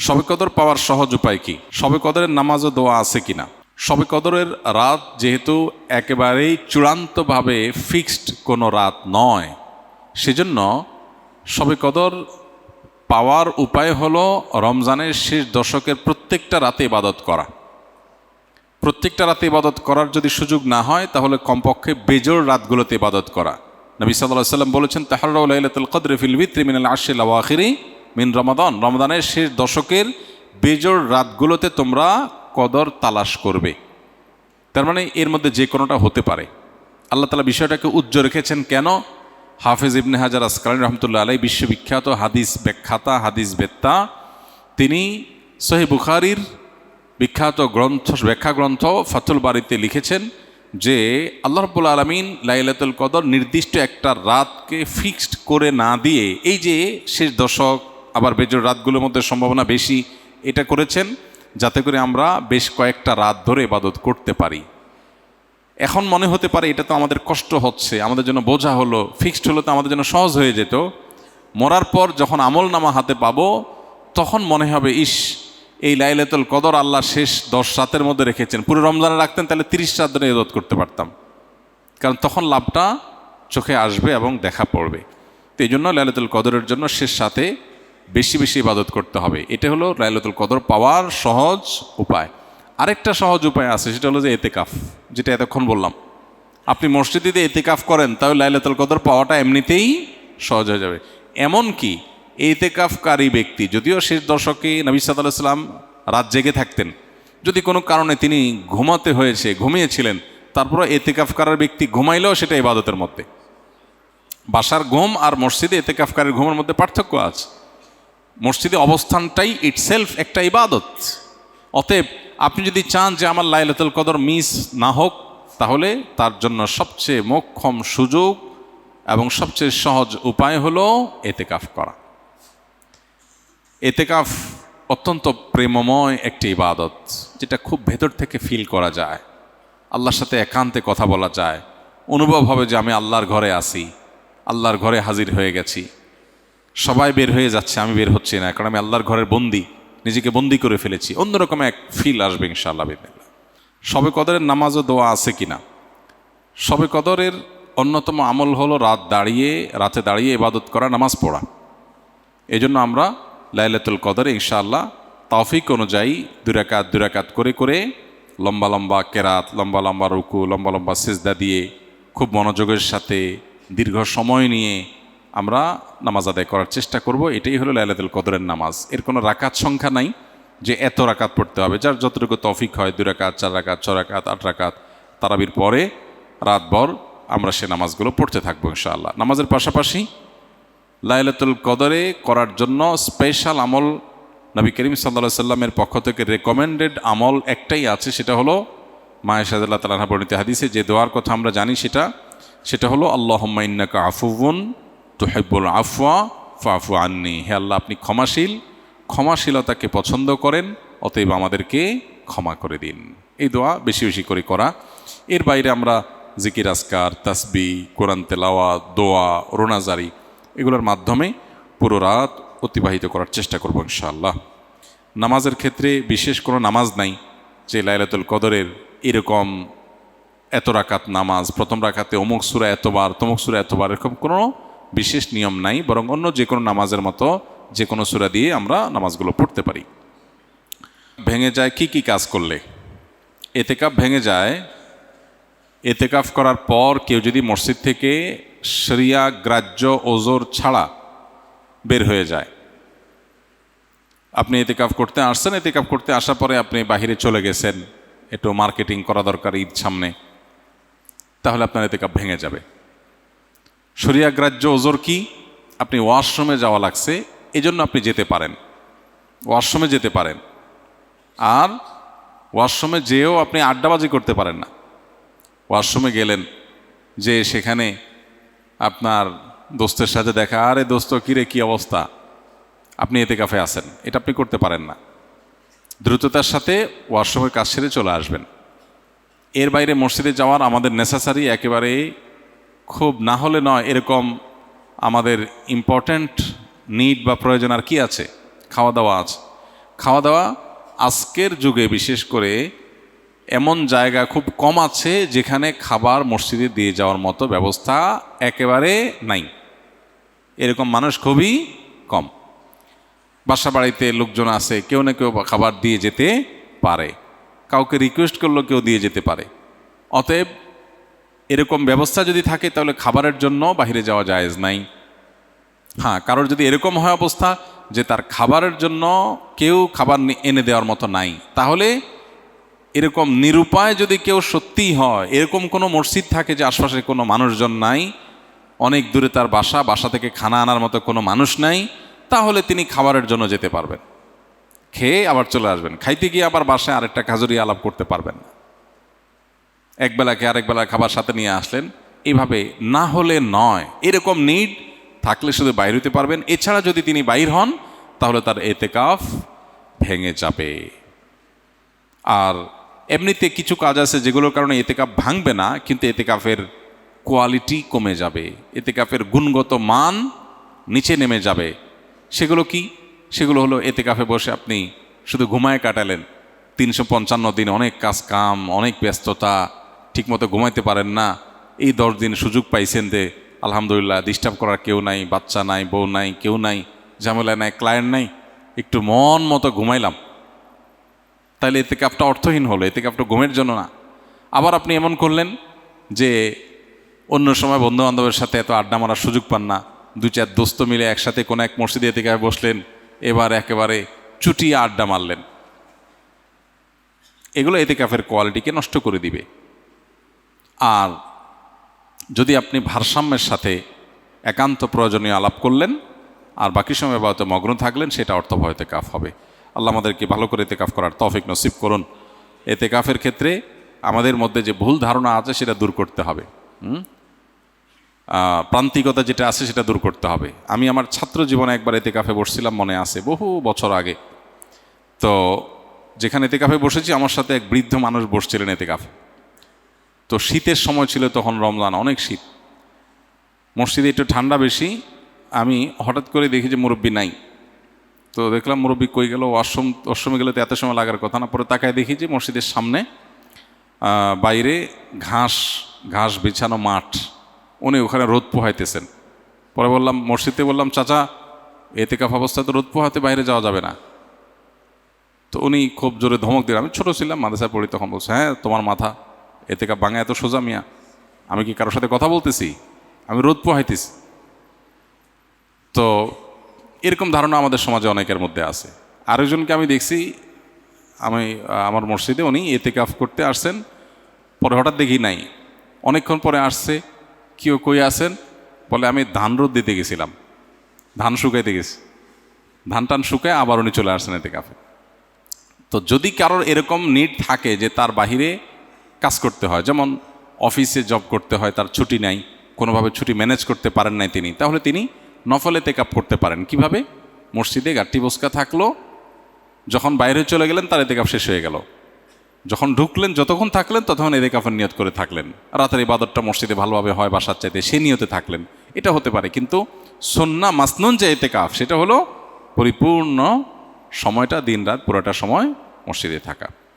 শবে কদর পাওয়ার সহজ উপায় কি? শবে কদরের নামাজ ও দোয়া আছে কিনা? শবে কদরের রাত যেহেতু একেবারেই চূড়ান্তভাবে ফিক্সড কোনো রাত নয়, সেজন্য শবে কদর পাওয়ার উপায় হলো রমজানের শেষ দশকের প্রত্যেকটা রাতে ইবাদত করা। প্রত্যেকটা রাতে ইবাদত করার যদি সুযোগ না হয়, তাহলে কমপক্ষে বেজোড় রাতগুলোতে ইবাদত করা। নবী সাল্লাল্লাহু আলাইহি ওয়াসাল্লাম বলেছেন, তাহাররাউ লাইলাতুল কদরি ফিল বিত্রি মিনাল আশরিল আওয়াখিরি মিন রমাদান। রমজানের শেষ দশকের বেজোড় রাতগুলোতে তোমরা কদর তালাশ করবে। তার মানে এর মধ্যে যে কোনোটা হতে পারে। আল্লাহ তাআলা বিষয়টাকে উজ্জ্বল রেখেছেন কেন? হাফেজ ইবনে হাজার আসকালানী রহমতুল্লাহ আলাইহি বিশ্ববিখ্যাত হাদিস ব্যাখ্যাতা, হাদিস বেত্তা, তিনি সহিহ বুখারীর বিখ্যাত ব্যাখ্যা গ্রন্থ ফাতুল বারীতে লিখেছেন যে আল্লাহ রাব্বুল আলামিন লাইলাতুল কদর নির্দিষ্ট একটা রাতকে ফিক্সড করে না দিয়ে, এই যে শেষ দশক আবার বেজোড় রাতগুলোর মধ্যে সম্ভাবনা বেশি, এটা করেছেন যাতে করে আমরা বেশ কয়েকটা রাত ধরে ইবাদত করতে পারি। এখন মনে হতে পারে এটা তো আমাদের কষ্ট হচ্ছে, আমাদের জন্য বোঝা হলো, ফিক্সড হলো তো আমাদের জন্য সহজ হয়ে যেত। মরার পর যখন আমল নামা হাতে পাবো, তখন মনে হবে ইস, এই লাইলাতুল কদর আল্লাহ শেষ 10 রাতের মধ্যে রেখেছেন, পুরো রমজানে রাখতেন তাহলে 30 রাত ধরে ইবাদত করতে পারতাম। কারণ তখন লাভটা চোখে আসবে এবং দেখা পড়বে। তো এই জন্য লাইলাতুল কদরের জন্য শেষ রাতে বেশি বেশি ইবাদত করতে হবে। এটা হলো লাইলাতুল কদর পাওয়ার সহজ উপায়। আরেকটা সহজ উপায় আছে, সেটা হলো যে এতেকাফ, যেটা এতক্ষণ বললাম। আপনি মসজিদে এতেকাফ করেন, তাহলে লাইলাতুল কদর পাওয়াটা এমনিতেই সহজ হয়ে যাবে। এমনকি এতেকাফকারী ব্যক্তি, যদিও শেষ দশকে নবী সাল্লাল্লাহু আলাইহি ওয়াসাল্লাম রাত জেগে থাকতেন, যদি কোনো কারণে তিনি ঘুমাতে হয়েছে, ঘুমিয়েছিলেন, তারপরে এতেকাফ করার ব্যক্তি ঘুমাইলেও সেটা ইবাদতের মধ্যে। বাসার ঘুম আর মসজিদে এতেকাফকারীর ঘুমের মধ্যে পার্থক্য আছে। মসজিদে অবস্থানটাই ইটসেলফ একটা ইবাদত। অতএব আপনি যদি চান যে আমার লাইলাতুল কদর মিস না হোক, তাহলে তার জন্য সবচেয়ে মোক্ষম সুযোগ এবং সবচেয়ে সহজ উপায় হলো এতেকাফ করা। এতেকাফ অত্যন্ত প্রেমময় একটি ইবাদত, যেটা খুব ভেতর থেকে ফিল করা যায়, আল্লাহর সাথে একান্তে কথা বলা যায়, অনুভব হবে যে আমি আল্লাহর ঘরে আছি, আল্লাহর ঘরে হাজির হয়ে গেছি। সবাই বের হয়ে যাচ্ছে, আমি বের হচ্ছি না, কারণ আমি আল্লাহর ঘরের বন্দি, নিজেকে বন্দি করে ফেলেছি। অন্যরকম এক ফিল আসবে ইনশাআল্লাহ বিসমিল্লাহ। শবে কদরের নামাজ ও দোয়া আছে কিনা? শবে কদরের অন্যতম আমল হলো রাতে দাঁড়িয়ে ইবাদত করা, নামাজ পড়া। এই জন্য আমরা লাইলাতুল কদরে ইনশাআল্লাহ তৌফিক অনুযায়ী 2 রাকাত করে করে লম্বা লম্বা কেরাত, লম্বা লম্বা রুকু, লম্বা লম্বা সিজদা দিয়ে খুব মনোযোগের সাথে দীর্ঘ সময় নিয়ে আমরা নামাজ আদায় করার চেষ্টা করব। এটাই হলো লাইলাতুল কদরের নামাজ। এর কোনো রাকাত সংখ্যা নাই যে এত রাকাত পড়তে হবে, যার যতটুকু তৌফিক হয়, 2 রাকাত, 4 রাকাত, 6 রাকাত, 8 রাকাত, তারাবির পরে রাতভর আমরা সে নামাজগুলো পড়তে থাকবো ইনশাআল্লাহ। নামাজের পাশাপাশি লাইলাতুল কদরে করার জন্য স্পেশাল আমল নবী করিম সাল্লাল্লাহু আলাইহি সাল্লামের পক্ষ থেকে রেকমেন্ডেড আমল একটাই আছে, সেটা হলো মা আয়েশা রাদিয়াল্লাহু তাআলা আনহা বর্ণিত হাদিসে যে দোয়ার কথা আমরা জানি, সেটা হলো আল্লাহুম্মা ইন্নাকা আফুউন তুহিব্বুল আফওয়া ফাফু আন্নি। হে আল্লাহ, আপনি ক্ষমাশীল, ক্ষমাশীলতাকে পছন্দ করেন, অতএব আমাদেরকে ক্ষমা করে দিন। এই দোয়া বেশি বেশি করে করা। এর বাইরে আমরা জিকির, আজকার, তাসবিহ, কোরআন তেলাওয়াত, দোয়া, রোনাজারি, এগুলোর মাধ্যমে পুরো রাত অতিবাহিত করার চেষ্টা করব ইনশাআল্লাহ। নামাজের ক্ষেত্রে বিশেষ কোনো নামাজ নাই যে লাইলাতুল কদরের এরকম এত রাকাত নামাজ, প্রথম রাকাতে অমুক সূরা এতবার, তমুক সূরা এতবার, এরকম কোনো বিশেষ নিয়ম নাই। বরং অন্য যে কোনো নামাজের মতো যে কোনো সূরা দিয়ে আমরা নামাজগুলো পড়তে পারি। ভেঙে যায় কি কি কাজ করলে? এতেকাফ ভেঙে যায় এতেকাফ করার পর কেউ যদি মসজিদ থেকে শরিয়া গ্রাহ্য ওজর ছাড়া বের হয়ে যায়। আপনি এতেকাফ করতে আসছেন, এতেকাফ করতে আসার পরে আপনি বাহিরে চলে গেছেন, একটু মার্কেটিং করা দরকার ঈদ সামনে, তাহলে আপনার এতেকাফ ভেঙে যাবে। শরিয়া গ্রাহ্য ওজর কি? আপনি ওয়াশরুমে যাওয়া লাগছে, এজন্য আপনি যেতে পারেন, ওয়াশরুমে যেতে পারেন। আর ওয়াশরুমে যেও আপনি আড্ডাবাজি করতে পারেন না। ওয়াশরুমে গেলেন, যে সেখানে আপনার দোস্তের সাথে দেখা, আরে দোস্ত কিরে কি অবস্থা, আপনি এতেকাফে আছেন, এটা আপনি করতে পারেন না। দ্রুততার সাথে ওয়াশরুমের কাজ সেরে চলে আসবেন। এর বাইরে মসজিদে যাওয়ার আমাদের নেসেসারি একেবারে খুব না হলে নয়, এরকম আমাদের ইম্পর্ট্যান্ট নিড বা প্রয়োজন আর কি আছে? খাওয়া দাওয়া আছে। খাওয়া দাওয়া আজকের যুগে বিশেষ করে এমন জায়গা খুব কম আছে যেখানে খাবার মসজিদে দিয়ে যাওয়ার মতো ব্যবস্থা একেবারে নাই। এরকম মানুষ খুবই কম। বাসা বাড়িতে লোকজন আছে, কেউ না কেউ খাবার দিয়ে যেতে পারে, কাউকে রিকোয়েস্ট করলেও কেউ দিয়ে যেতে পারে। অতএব এরকম ব্যবস্থা যদি থাকে তাহলে খাবারের জন্য বাইরে যাওয়া জায়েজ নাই। হ্যাঁ, কারোর যদি এরকম হয় অবস্থা যে তার খাবারের জন্য কেউ খাবার এনে দেওয়ার মতো নাই, তাহলে এরকম নিরুপায় যদি কেউ সত্যিই হয়, এরকম কোনো মসজিদ থাকে যে আশপাশে কোনো মানুষজন নাই, অনেক দূরে তার বাসা থেকে খানা আনার মতো কোনো মানুষ নাই, তাহলে তিনি খাবারের জন্য যেতে পারবেন, খেয়ে আবার চলে আসবেন। খাইতে গিয়ে আবার বাসায় আরেকটা খাজুরি আলাপ করতে পারবেন না। একবেলাকে আরেকবেলা খাবার সাথে নিয়ে আসলেন, এইভাবে না হলে নয়। এরকম নিড থাকলে শুধু বাইর হতে পারবেন। এছাড়া যদি তিনি বাইর হন তাহলে তার এতেকাফ ভেঙে যাবে। আর এমনিতে কিছু কাজ আছে যেগুলোর কারণে এতেকাফ ভাঙবে না, কিন্তু এতেকাফের কোয়ালিটি কমে যাবে, এতেকাফের গুণগত মান নিচে নেমে যাবে। সেগুলো কি? সেগুলো হলো এতেকাফে বসে আপনি শুধু ঘুমায় কাটালেন, 355 দিন অনেক কাজ কাম, অনেক ব্যস্ততা, ঠিকমতো ঘুমাইতে পারেন না। এই 10 দিন সুযোগ পাইছেন যে আলহামদুলিল্লাহ ডিস্টার্ব করার কেউ নাই, বাচ্চা নাই, বউ নাই, কেউ নাই, ঝামেলা নাই, ক্লায়েন্ট নাই, একটু মন মতো ঘুমাইলাম, তাহলে এতেকাফটা অর্থহীন হলো, এতেকাফটা ঘুমের জন্য না। আবার আপনি এমন করলেন যে অন্য সময় বন্ধু বান্ধবের সাথে এত আড্ডা মারার সুযোগ পান না, 2-4 দোস্ত মিলে একসাথে কোনো এক মসজিদে এতেকাফে বসলেন, এবার একেবারে চুটিয়ে আড্ডা মারলেন। এগুলো এতেকাফের কোয়ালিটিকে নষ্ট করে দিবে। আর যদি আপনি ভারসাম্যের সাথে একান্ত প্রয়োজনীয় আলাপ করলেন আর বাকি সময় বাড়িতে মগ্ন থাকলেন, সেটা অর্থবহ এতেকাফ হবে। আল্লাহ আমাদেরকে ভালো করে এতেকাফ করার তৌফিক নসিব করুন। এতেকাফের ক্ষেত্রে আমাদের মধ্যে যে ভুল ধারণা আছে সেটা দূর করতে হবে, প্রান্তিকতা যেটা আছে সেটা দূর করতে হবে। আমি আমার ছাত্র জীবনে একবার এতেকাফে বসছিলাম, মনে আছে, বহু বছর আগে। তো যেখানে এতেকাফে বসেছি আমার সাথে এক বৃদ্ধ মানুষ বসছিলেন এতেকাফে। তো শীতের সময় ছিল তখন, রমজান, অনেক শীত, মসজিদে একটু ঠান্ডা বেশি। আমি হঠাৎ করে দেখি যে মুরব্বি নাই। তো দেখলাম মুরব্বি কই গেল, ওয়াশরুমে গেলে তো এত সময় লাগার কথা না। পরে তাকায় দেখি যে মসজিদের সামনে বাইরে ঘাস বিছানো মাঠ, উনি ওখানে রোদ পোহাইতেছেন। পরে বললাম, মসজিদে বললাম, চাচা এতেকাফ অবস্থায় তো রোদ পোহাতে বাইরে যাওয়া যাবে না। তো উনি খুব জোরে ধমক দিলেন। আমি ছোটো ছিলাম, মাদ্রাসায় পড়ি তখন। বলছে, হ্যাঁ তোমার মাথা, এতেকাফ ভাঙা এত সোজা মিয়া? আমি কি কারোর সাথে কথা বলতেছি? আমি রোদ পোহাইতেছি। তো এরকম ধারণা আমাদের সমাজে অনেকের মধ্যে আছে। আরেকজনকে আমি দেখছি, আমার মসজিদে উনি এতেকাফ করতে আসছেন, পরে হঠাৎ দেখি নাই, অনেকক্ষণ পরে আসছে। কেউ কই আসেন? বলে আমি ধান রোদ দিতে গেছিলাম, ধান শুকাইতে গেছি। ধান টান শুকায় আবার উনি চলে আসছেন এতেকাফে। তো যদি কারোর এরকম নিড থাকে যে তার বাহিরে কাজ করতে হয়, যেমন অফিসে জব করতে হয়, তার ছুটি নাই, কোনোভাবে ছুটি ম্যানেজ করতে পারেন নাই তিনি, তাহলে তিনি নফল এতেকাফ করতে পারেন। কিভাবে? মসজিদে গাট্টি বসকা থাকলো, যখন বাইরে চলে গেলেন তার এতেকাফ শেষ হয়ে গেল, যখন ঢুকলেন যতক্ষণ থাকলেন ততক্ষণ এতেকাফের নিয়ত করে থাকলেন। রাতের ইবাদতটা মসজিদে ভালোভাবে হয় বাসার চাইতে, সে নিয়তে থাকলেন, এটা হতে পারে। কিন্তু সুন্নাহ মাসনুন যে এতেকাফ, সেটা হলো পরিপূর্ণ সময়টা, দিন রাত পুরোটা সময় মসজিদে থাকা।